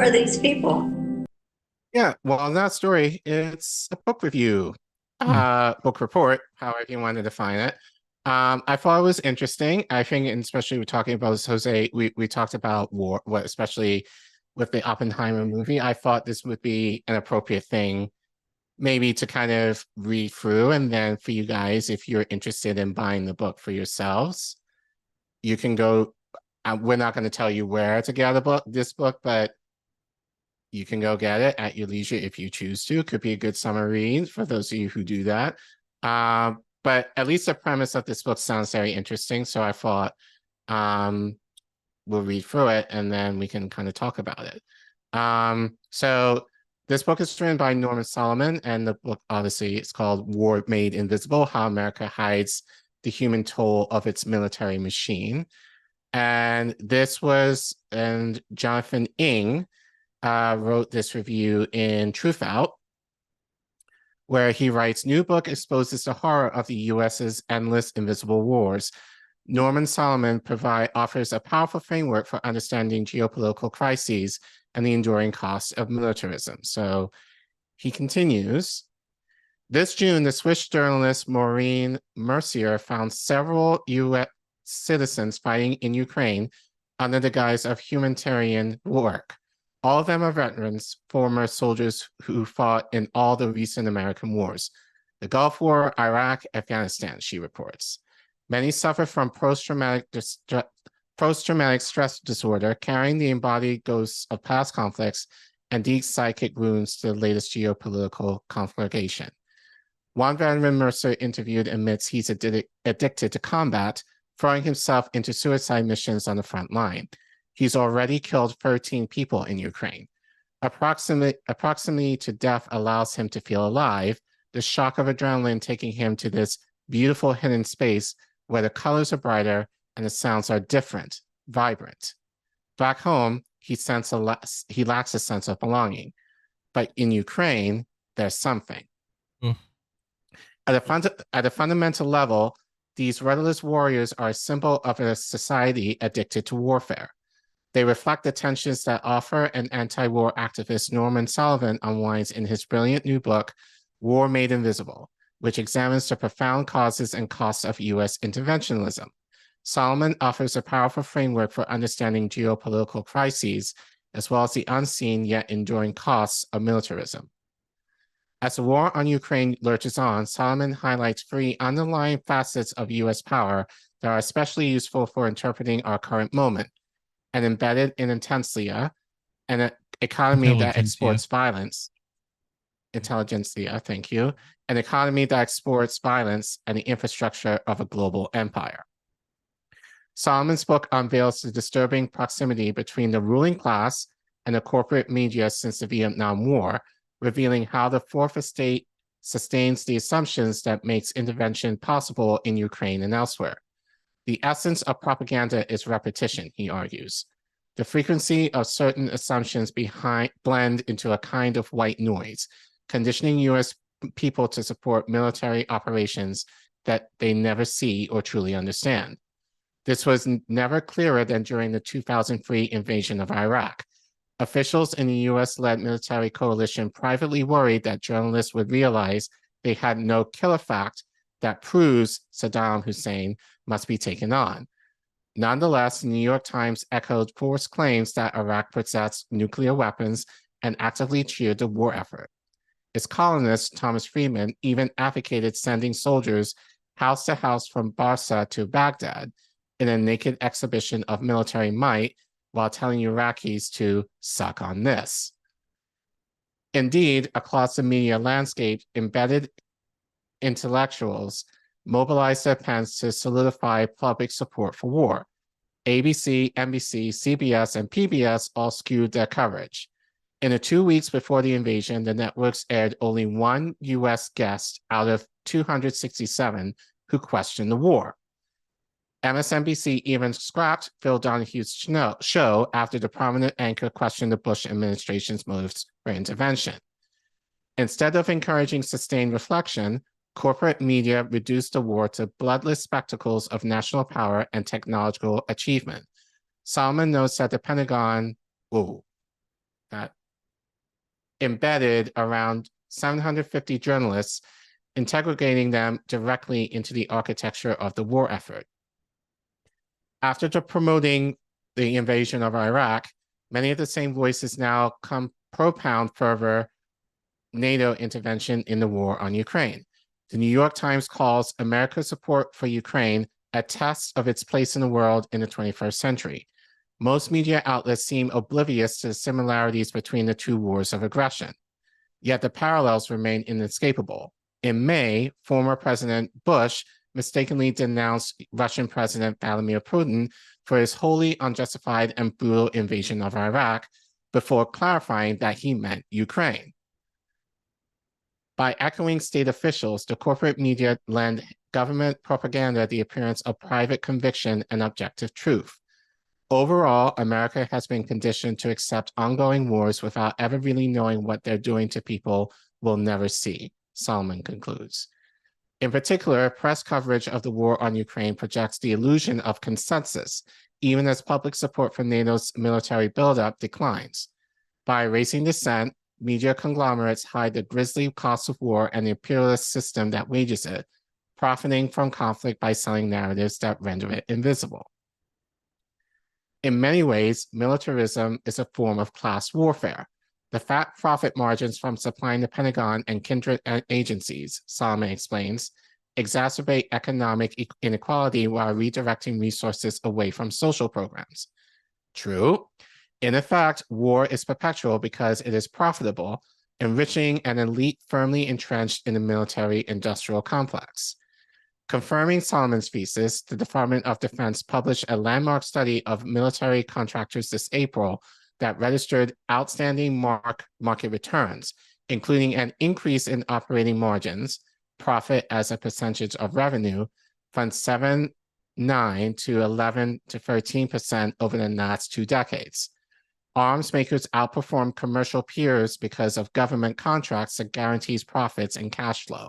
are these people? Yeah, well, in that story, it's a book review, Hmm. book report, however you want to define it. I thought it was interesting. I think, and especially we're talking about this, Jose, we talked about war, what especially with the Oppenheimer movie. I thought this would be an appropriate thing, maybe to kind of read through, and then for you guys, if you're interested in buying the book for yourselves, you can go. We're not going to tell you where to get this book, but you can go get it at your leisure if you choose to. Could be a good summer read for those of you who do that. But at least the premise of this book sounds very interesting. So I thought we'll read through it and then we can kind of talk about it. So this book is written by Norman Solomon, and the book obviously it's called War Made Invisible: How America Hides the Human Toll of Its Military Machine. And Jonathan Ng wrote this review in Truthout, where he writes, new book exposes the horror of the US's endless invisible wars. Norman Solomon offers a powerful framework for understanding geopolitical crises and the enduring costs of militarism. So he continues, this June, the Swiss journalist Maureen Mercier found several US citizens fighting in Ukraine under the guise of humanitarian work. All of them are veterans, former soldiers who fought in all the recent American wars, the Gulf War, Iraq, Afghanistan, she reports. Many suffer from post-traumatic stress disorder, carrying the embodied ghosts of past conflicts and deep psychic wounds to the latest geopolitical conflagration. One veteran Mercer interviewed admits he's addicted to combat, throwing himself into suicide missions on the front line. He's already killed 13 people in Ukraine. Approximately to death allows him to feel alive, the shock of adrenaline taking him to this beautiful hidden space where the colors are brighter and the sounds are different, vibrant. Back home, he lacks a sense of belonging. But in Ukraine, there's something. Mm. At a fundamental level, these rudderless warriors are a symbol of a society addicted to warfare. They reflect the tensions that author and anti-war activist Norman Solomon unwinds in his brilliant new book, War Made Invisible, which examines the profound causes and costs of US interventionism. Solomon offers a powerful framework for understanding geopolitical crises, as well as the unseen yet enduring costs of militarism. As the war on Ukraine lurches on, Solomon highlights three underlying facets of US power that are especially useful for interpreting our current moment: an embedded intelligentsia, an economy that exports violence, intelligentsia, thank you, an economy that exports violence, and the infrastructure of a global empire. Solomon's book unveils the disturbing proximity between the ruling class and the corporate media since the Vietnam War, revealing how the fourth estate sustains the assumptions that makes intervention possible in Ukraine and elsewhere. The essence of propaganda is repetition, he argues. The frequency of certain assumptions blend into a kind of white noise, conditioning US people to support military operations that they never see or truly understand. This was never clearer than during the 2003 invasion of Iraq. Officials in the US-led military coalition privately worried that journalists would realize they had no killer fact that proves Saddam Hussein must be taken on. Nonetheless, the New York Times echoed forced claims that Iraq possessed nuclear weapons and actively cheered the war effort. Its columnist, Thomas Friedman, even advocated sending soldiers house to house from Barca to Baghdad in a naked exhibition of military might while telling Iraqis to suck on this. Indeed, across the media landscape, embedded intellectuals mobilized their pens to solidify public support for war. ABC, NBC, CBS, and PBS all skewed their coverage. In the 2 weeks before the invasion, the networks aired only one US guest out of 267 who questioned the war. MSNBC even scrapped Phil Donahue's show after the prominent anchor questioned the Bush administration's motives for intervention. Instead of encouraging sustained reflection, corporate media reduced the war to bloodless spectacles of national power and technological achievement. Solomon notes that the Pentagon, that embedded around 750 journalists, integrating them directly into the architecture of the war effort. After promoting the invasion of Iraq, many of the same voices now propound further NATO intervention in the war on Ukraine. The New York Times calls America's support for Ukraine a test of its place in the world in the 21st century. Most media outlets seem oblivious to the similarities between the two wars of aggression. Yet the parallels remain inescapable. In May, former President Bush mistakenly denounced Russian President Vladimir Putin for his wholly unjustified and brutal invasion of Iraq, before clarifying that he meant Ukraine. By echoing state officials, the corporate media lend government propaganda the appearance of private conviction and objective truth. Overall, America has been conditioned to accept ongoing wars without ever really knowing what they're doing to people we'll never see, Solomon concludes. In particular, press coverage of the war on Ukraine projects the illusion of consensus, even as public support for NATO's military buildup declines. By raising dissent, media conglomerates hide the grisly costs of war and the imperialist system that wages it, profiting from conflict by selling narratives that render it invisible. In many ways, militarism is a form of class warfare. The fat profit margins from supplying the Pentagon and kindred agencies, Solomon explains, exacerbate economic inequality while redirecting resources away from social programs. True. In effect, war is perpetual because it is profitable, enriching an elite firmly entrenched in the military-industrial complex. Confirming Solomon's thesis, the Department of Defense published a landmark study of military contractors this April that registered outstanding market returns, including an increase in operating margins, profit as a percentage of revenue, from 7.9% to 11% to 13% over the last 2 decades. Arms makers outperform commercial peers because of government contracts that guarantees profits and cash flow.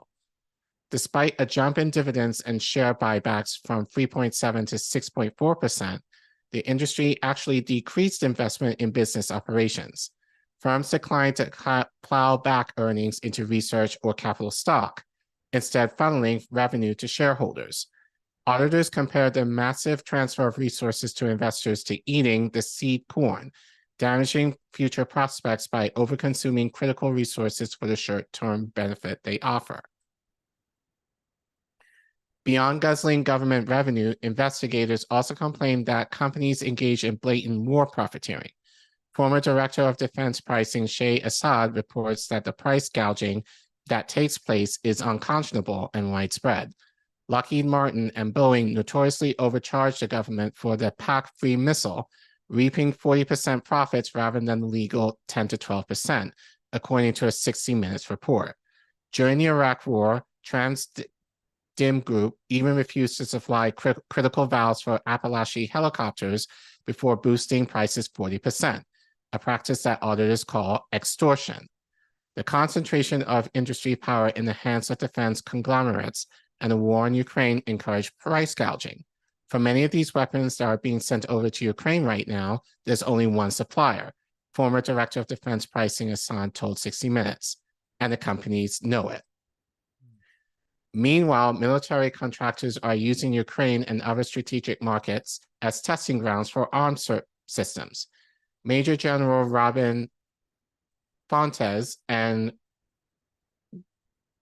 Despite a jump in dividends and share buybacks from 3.7% to 6.4%, the industry actually decreased investment in business operations. Firms declined to plow back earnings into research or capital stock, instead funneling revenue to shareholders. Auditors compared the massive transfer of resources to investors to eating the seed corn, damaging future prospects by overconsuming critical resources for the short-term benefit they offer. Beyond guzzling government revenue, investigators also complained that companies engage in blatant war profiteering. Former Director of Defense Pricing Shay Assad reports that the price gouging that takes place is unconscionable and widespread. Lockheed Martin and Boeing notoriously overcharged the government for the PAC-3 missile, reaping 40% profits rather than the legal 10 to 12%, according to a 60 Minutes report. During the Iraq War, Dim Group even refused to supply critical valves for Appalachian helicopters before boosting prices 40%, a practice that auditors call extortion. The concentration of industry power in the hands of defense conglomerates and the war in Ukraine encourage price gouging. For many of these weapons that are being sent over to Ukraine right now, there's only one supplier. Former Director of Defense Pricing Assad told 60 Minutes, and the companies know it. Meanwhile, military contractors are using Ukraine and other strategic markets as testing grounds for arms systems. Major General Robin Fontes and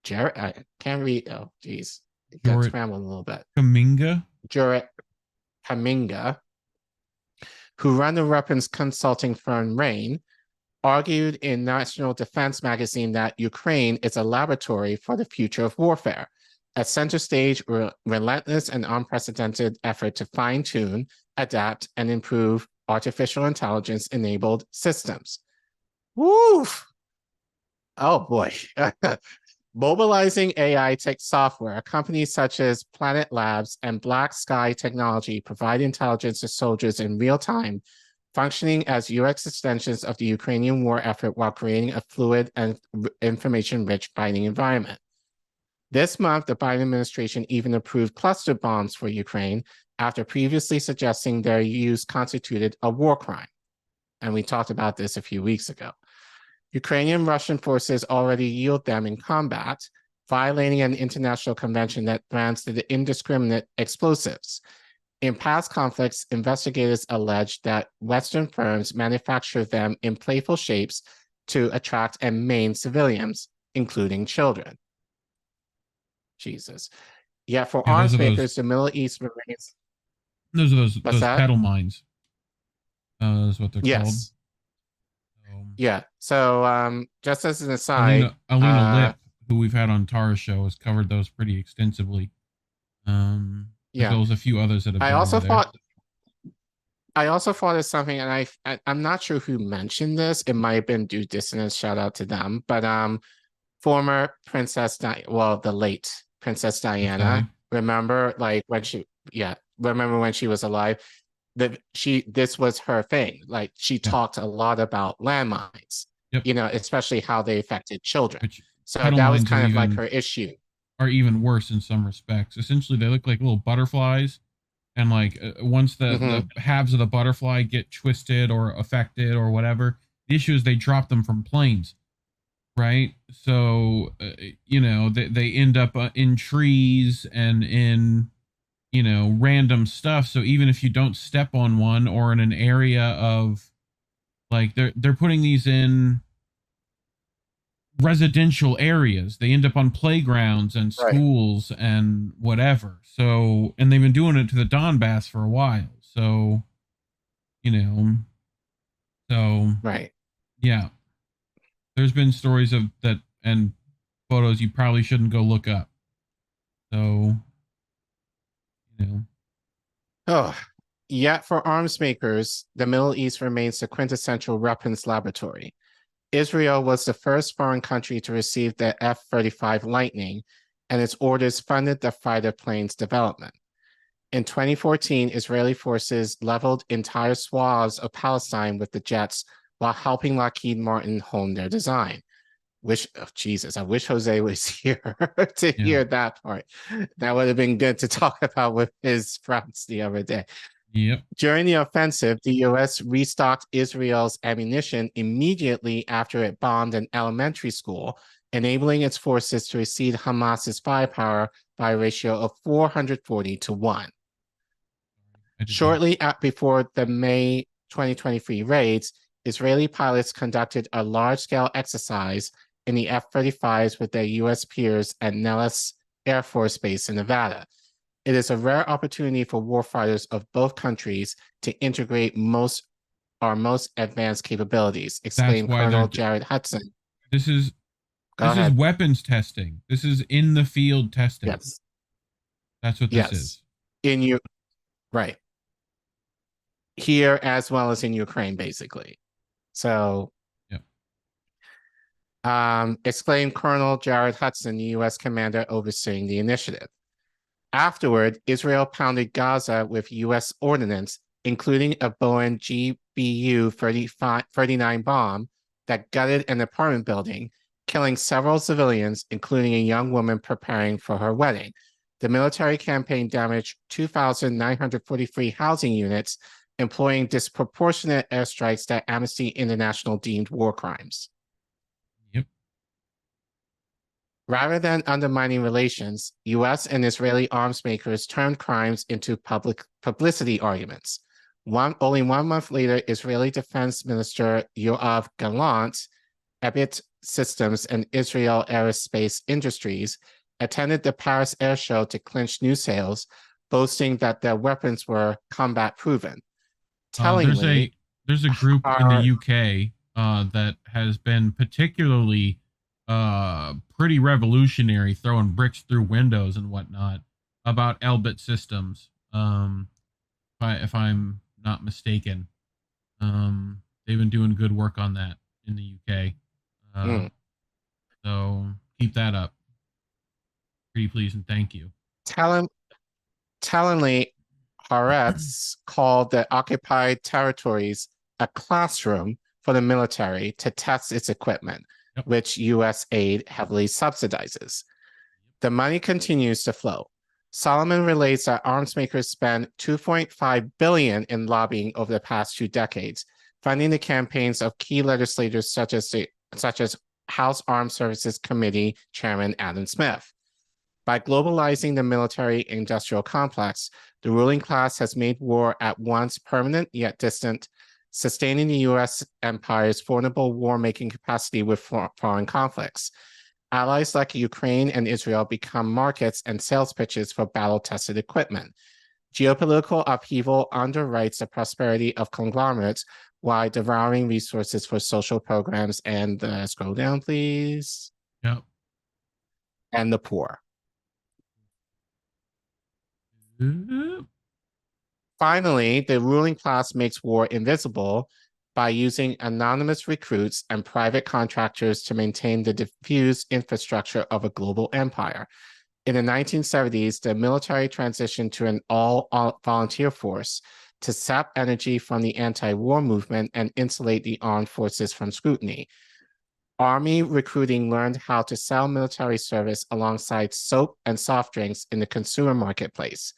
Jarrett, I can't read, oh geez, it got scrambled a little bit. Jarrett Kaminga, who run the weapons consulting firm Rain, argued in National Defense magazine that Ukraine is a laboratory for the future of warfare, a center stage relentless and unprecedented effort to fine-tune, adapt, and improve artificial intelligence-enabled systems. Woof! Oh boy. Mobilizing AI tech software, companies such as Planet Labs and Black Sky Technology provide intelligence to soldiers in real time, functioning as UX extensions of the Ukrainian war effort while creating a fluid and information-rich fighting environment. This month, the Biden administration even approved cluster bombs for Ukraine after previously suggesting their use constituted a war crime. and we talked about this a few weeks ago. Ukrainian Russian forces already yield them in combat, violating an international convention that bans the indiscriminate explosives. In past conflicts, investigators allege that Western firms manufacture them in playful shapes to attract and maim civilians, including children. Jesus. Yeah, for arms makers, the Middle East remains. Those are those pedal mines. That's what they're called. Yeah. So just as an aside, Alina Lip, who we've had on Tara's show, has covered those pretty extensively. As well as a few others that have been I also thought of something, and I'm not sure who mentioned this. It might have been Due Dissonance. Shout out to them. But former Princess the late Princess Diana. Remember, like when she was alive, this was her thing. Like she talked a lot about landmines. You know, especially how they affected children. So that was kind of like her issue. Are even worse in some respects. Essentially, they look like little butterflies, and like once the halves of the butterfly get twisted or affected or whatever, the issue is they drop them from planes, right? So you know, they end up in trees and in, you know, random stuff. So even if you don't step on one, or in an area of, like, they're putting these in residential areas, they end up on playgrounds and schools and whatever. So, and they've been doing it to the Donbass for a while. So, you know, yeah, there's been stories of that and photos you probably shouldn't go look up. So, you know. Yet for arms makers, the Middle East remains the quintessential weapons laboratory. Israel was the first foreign country to receive the F-35 Lightning, and its orders funded the fighter plane's development. In 2014, Israeli forces leveled entire swaths of Palestine with the jets while helping Lockheed Martin hone their design. I wish Jose was here to hear that part. That would have been good to talk about with his sprouts the other day. During the offensive, the U.S. restocked Israel's ammunition immediately after it bombed an elementary school, enabling its forces to exceed Hamas's firepower by a ratio of 440 to 1. Shortly before the May 2023 raids, Israeli pilots conducted a large-scale exercise in the F-35s with their U.S. peers at Nellis Air Force Base in Nevada. It is a rare opportunity for warfighters of both countries to integrate our most advanced capabilities, exclaimed Colonel Jared Hudson. This is weapons testing. This is in the field testing. Yes. That's what this is. Here as well as in Ukraine, basically. So, exclaimed Colonel Jared Hudson, the U.S. commander overseeing the initiative. Afterward, Israel pounded Gaza with U.S. ordnance, including a Boeing GBU-39 bomb that gutted an apartment building, killing several civilians, including a young woman preparing for her wedding. The military campaign damaged 2,943 housing units, employing disproportionate airstrikes that Amnesty International deemed war crimes. Rather than undermining relations, U.S. and Israeli arms makers turned crimes into publicity arguments. Only 1 month later, Israeli Defense Minister Yoav Gallant, Ebit Systems and Israel Aerospace Industries attended the Paris Air Show to clinch new sales, boasting that their weapons were combat proven. Tellingly, there's a group in the UK that has been particularly pretty revolutionary, throwing bricks through windows and whatnot, about Elbit Systems. If I'm not mistaken, they've been doing good work on that in the UK. So keep that up. Pretty please and thank you. Tellingly, Haaretz called the occupied territories a classroom for the military to test its equipment, which U.S. aid heavily subsidizes. The money continues to flow. Solomon relates that arms makers spent $2.5 billion in lobbying over the past 2 decades, funding the campaigns of key legislators such as House Armed Services Committee Chairman Adam Smith. By globalizing the military-industrial complex, the ruling class has made war at once permanent yet distant, sustaining the U.S. empire's formidable war-making capacity with foreign conflicts. Allies like Ukraine and Israel become markets and sales pitches for battle-tested equipment. Geopolitical upheaval underwrites the prosperity of conglomerates while devouring resources for social programs and scroll down, please. Yep. And the poor. Finally, the ruling class makes war invisible by using anonymous recruits and private contractors to maintain the diffuse infrastructure of a global empire. In the 1970s, the military transitioned to an all-volunteer force to sap energy from the anti-war movement and insulate the armed forces from scrutiny. Army recruiting learned how to sell military service alongside soap and soft drinks in the consumer marketplace,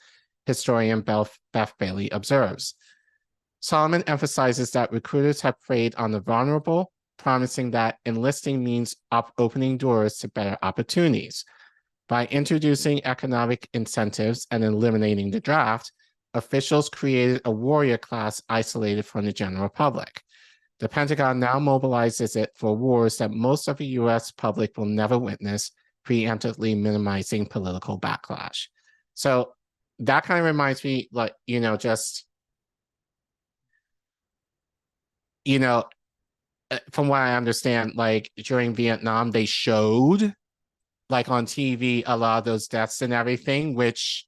historian Beth Bailey observes. Solomon emphasizes that recruiters have preyed on the vulnerable, promising that enlisting means opening doors to better opportunities. By introducing economic incentives and eliminating the draft, officials created a warrior class isolated from the general public. The Pentagon now mobilizes it for wars that most of the US public will never witness, preemptively minimizing political backlash. So that kind of reminds me, like, just, from what I understand, like during Vietnam, they showed like on TV a lot of those deaths and everything, which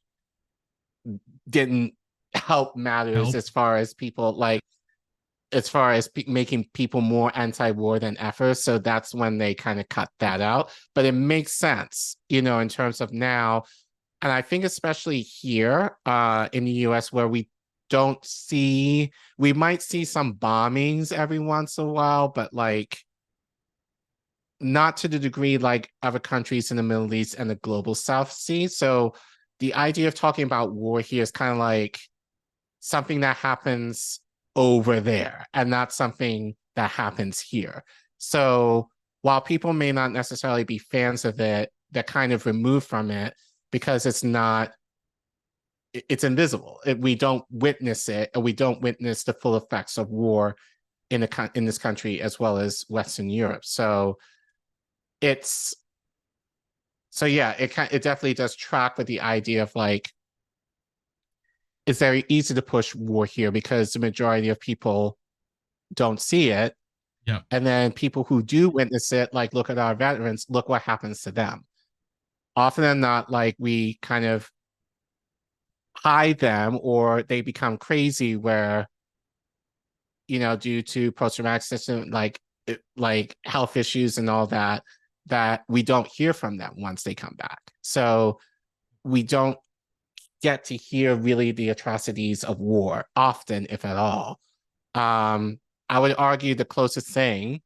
didn't help matters as far as people making people more anti-war than ever. So that's when they kind of cut that out. But it makes sense, in terms of now. And I think especially here in the US where we might see some bombings every once in a while, but like not to the degree like other countries in the Middle East and the global South see. So the idea of talking about war here is kind of like something that happens over there and not something that happens here. So while people may not necessarily be fans of it, they're kind of removed from it because it's invisible. We don't witness it, and we don't witness the full effects of war in this country as well as Western Europe. So it definitely does track with the idea of like, it's very easy to push war here because the majority of people don't see it. Yeah. And then people who do witness it, like look at our veterans, look what happens to them. Often than not, like we kind of hide them or they become crazy where, due to post-traumatic system, like health issues and all that we don't hear from them once they come back. So we don't get to hear really the atrocities of war often, if at all. I would argue the closest thing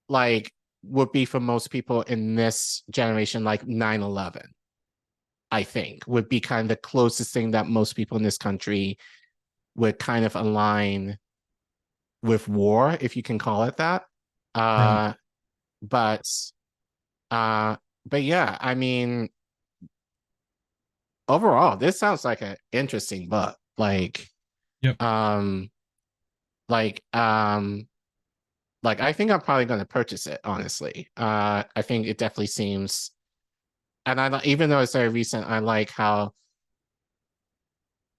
like would be for most people in this generation, like 9/11, I think would be kind of the closest thing that most people in this country would kind of align with war, if you can call it that. Right. But yeah, I mean, overall, this sounds like an interesting book. Like, yep. I think I'm probably going to purchase it, honestly. I think it definitely seems, and even though it's very recent, I like how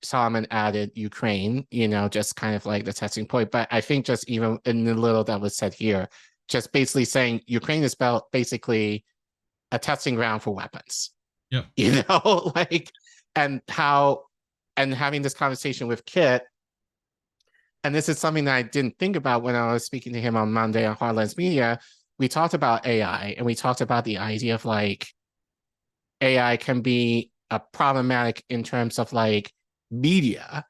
Solomon added Ukraine, just kind of like the testing point. But I think just even in the little that was said here, just basically saying Ukraine is basically a testing ground for weapons. Yep. And having this conversation with Kit, and this is something that I didn't think about when I was speaking to him on Monday on Hardlands Media. We talked about AI and we talked about the idea of like AI can be a problematic in terms of like media.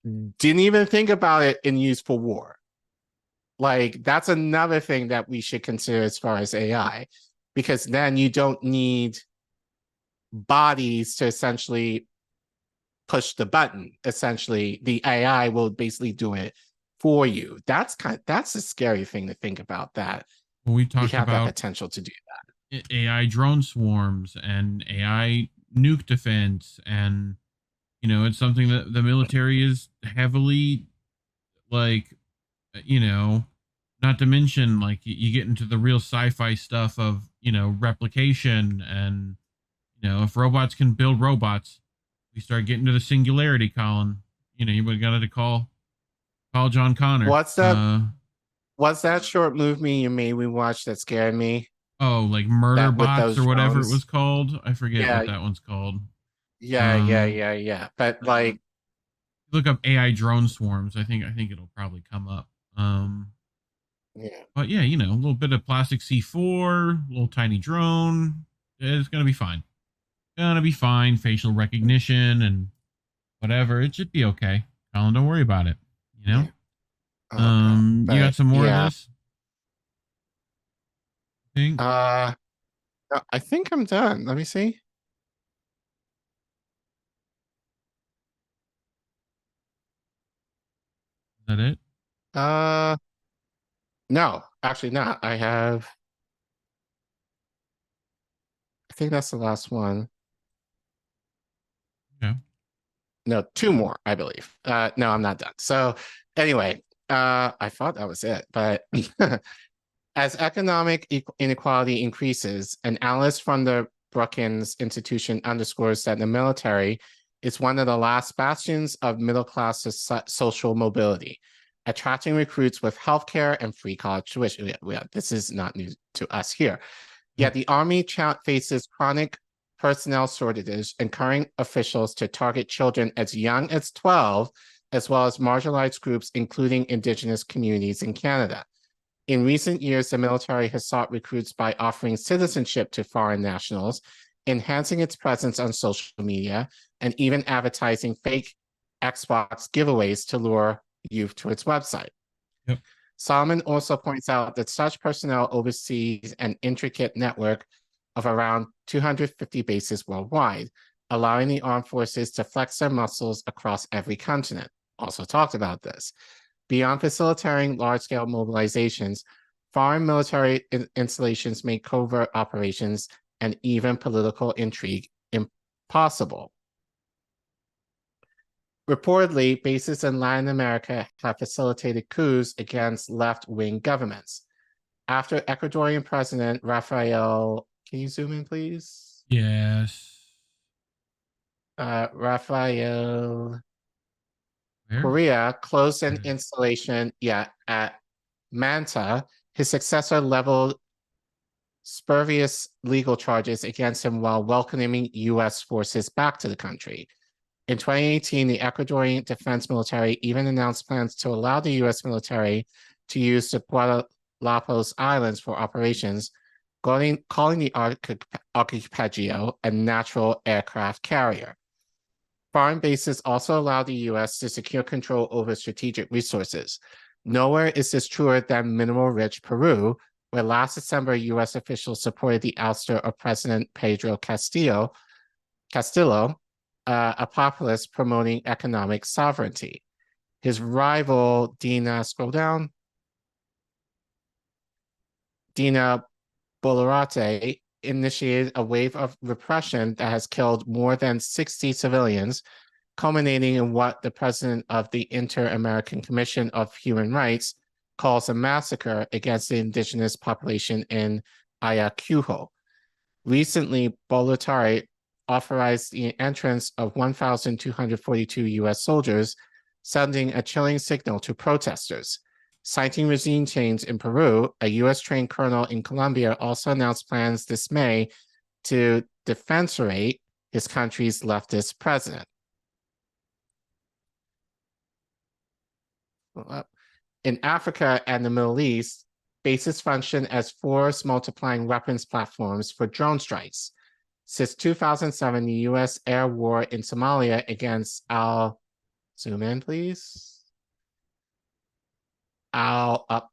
Didn't even think about it in use for war. Like that's another thing that we should consider as far as AI, because then you don't need bodies to essentially push the button. Essentially, the AI will basically do it for you. That's a scary thing to think about, that Well, we we talked have that about potential to do AI drone swarms and AI nuke defense, and it's something that the military is heavily like, you know, not to mention like you get into the real sci-fi stuff of replication, and if robots can build robots, we start getting to the singularity, Colin. You would got to call John that. Connor. What's that short movie you made we watched that scared me? Oh, like Murder That with Bots those or whatever it was drones? called. I forget Yeah, what that one's called. yeah. But like, Look up AI drone swarms. I think it'll probably come up. yeah. But yeah, a little bit of plastic C4, little tiny drone. It's gonna be fine. Gonna be fine. Facial recognition and whatever. It should be okay. Colin, don't worry about it. You know. Yeah. Okay. You got But some more of yeah. this? I think. No, I think I'm done. Let me see. Is that it? Uh, no, actually not. I think that's the last one. Yeah. No, two more, I believe. No, I'm not done. So anyway, I thought that was it, but as economic inequality increases, an analyst from the Brookings Institution underscores that the military is one of the last bastions of middle-class social mobility, attracting recruits with healthcare and free college tuition. This is not new to us here. Yet the Army faces chronic personnel shortages, encouraging officials to target children as young as 12, as well as marginalized groups, including Indigenous communities in Canada. In recent years, the military has sought recruits by offering citizenship to foreign nationals, enhancing its presence on social media, and even advertising fake Xbox giveaways to lure youth to its website. Yep. Solomon also points out that such personnel oversees an intricate network of around 250 bases worldwide, allowing the armed forces to flex their muscles across every continent. Also talked about this. Beyond facilitating large-scale mobilizations, foreign military installations make covert operations and even political intrigue impossible. Reportedly, bases in Latin America have facilitated coups against left-wing governments. After Ecuadorian President Rafael, can you zoom in, please? Yes. Rafael Where? Correa closed an installation at Manta. His successor leveled spurious legal charges against him while welcoming U.S. forces back to the country. In 2018, the Ecuadorian Defense Military even announced plans to allow the U.S. military to use the Guadalapos Islands for operations, calling the Archipelago a natural aircraft carrier. Foreign bases also allow the U.S. to secure control over strategic resources. Nowhere is this truer than mineral-rich Peru, where last December, U.S. officials supported the ouster of President Pedro Castillo, a populist promoting economic sovereignty. His rival, Dina Boluarte, initiated a wave of repression that has killed more than 60 civilians, culminating in what the president of the Inter-American Commission of Human Rights calls a massacre against the indigenous population in Ayacucho. Recently, Boluarte authorized the entrance of 1,242 U.S. soldiers, sending a chilling signal to protesters. Citing regime change in Peru, a U.S.-trained colonel in Colombia also announced plans this May to defenestrate his country's leftist president. In Africa and the Middle East, bases function as force multiplying weapons platforms for drone strikes. Since 2007, the U.S. air war in Somalia against zoom in, please. Up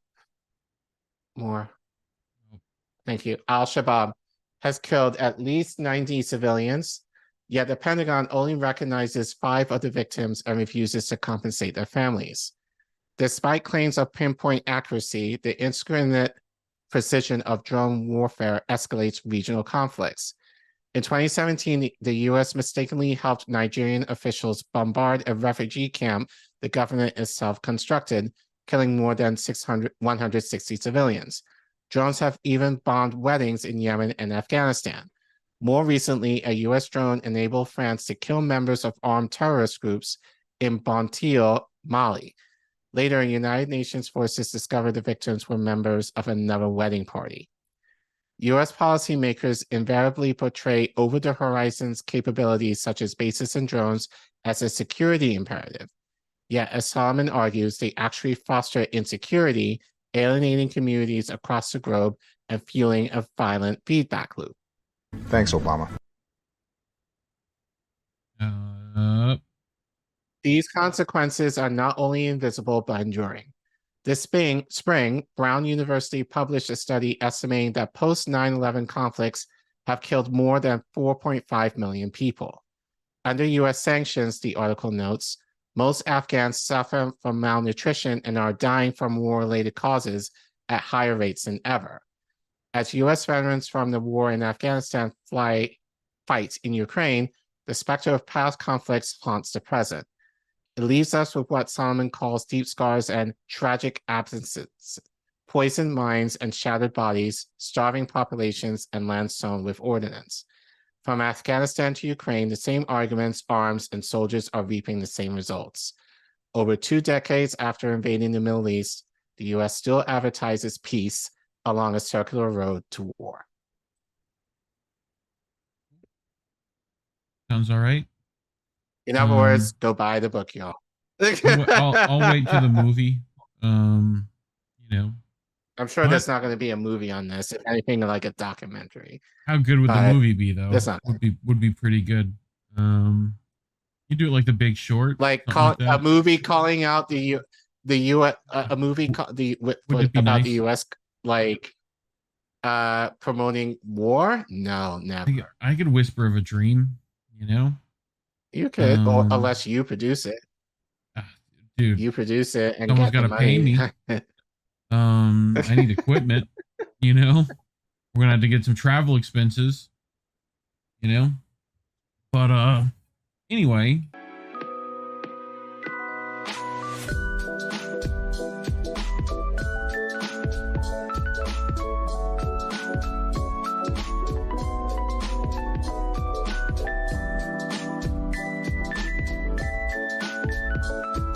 more. Thank you. Al-Shabaab has killed at least 90 civilians, yet the Pentagon only recognizes 5 of the victims and refuses to compensate their families. Despite claims of pinpoint accuracy, the indiscriminate precision of drone warfare escalates regional conflicts. In 2017, the US mistakenly helped Nigerian officials bombard a refugee camp the government itself constructed, killing more than 160 civilians. Drones have even bombed weddings in Yemen and Afghanistan. More recently, a US drone enabled France to kill members of armed terrorist groups in Bontil, Mali. Later, United Nations forces discovered the victims were members of another wedding party. US policymakers invariably portray over-the-horizons capabilities such as bases and drones as a security imperative. Yet, as Solomon argues, they actually foster insecurity, alienating communities across the globe and fueling a violent feedback loop. Thanks, Obama. These consequences are not only invisible but enduring. This spring, Brown University published a study estimating that post 9/11 conflicts have killed more than 4.5 million people. Under US sanctions, the article notes, most Afghans suffer from malnutrition and are dying from war-related causes at higher rates than ever. As US veterans from the war in Afghanistan fight in Ukraine, the specter of past conflicts haunts the present. It leaves us with what Solomon calls deep scars and tragic absences, poisoned minds and shattered bodies, starving populations, and land sown with ordnance. From Afghanistan to Ukraine, the same arguments, arms, and soldiers are reaping the same results. Over 2 decades after invading the Middle East, the US still advertises peace along a circular road to war. Sounds all right. In other words, go buy the book, y'all. I'll wait to the movie. You know, I'm sure there's not going to be a movie on this. If anything, like a documentary. How good would the movie be, though? That's not would be pretty good. You do it like The Big Short, like a movie calling out the U.S. A movie about nice? the U.S. like promoting war. No, never. I could whisper of a dream. You know. You could, or unless you produce it. Dude, you produce it and someone's got to pay me. I need equipment, you know. We're gonna have to get some travel expenses, you know. But anyway,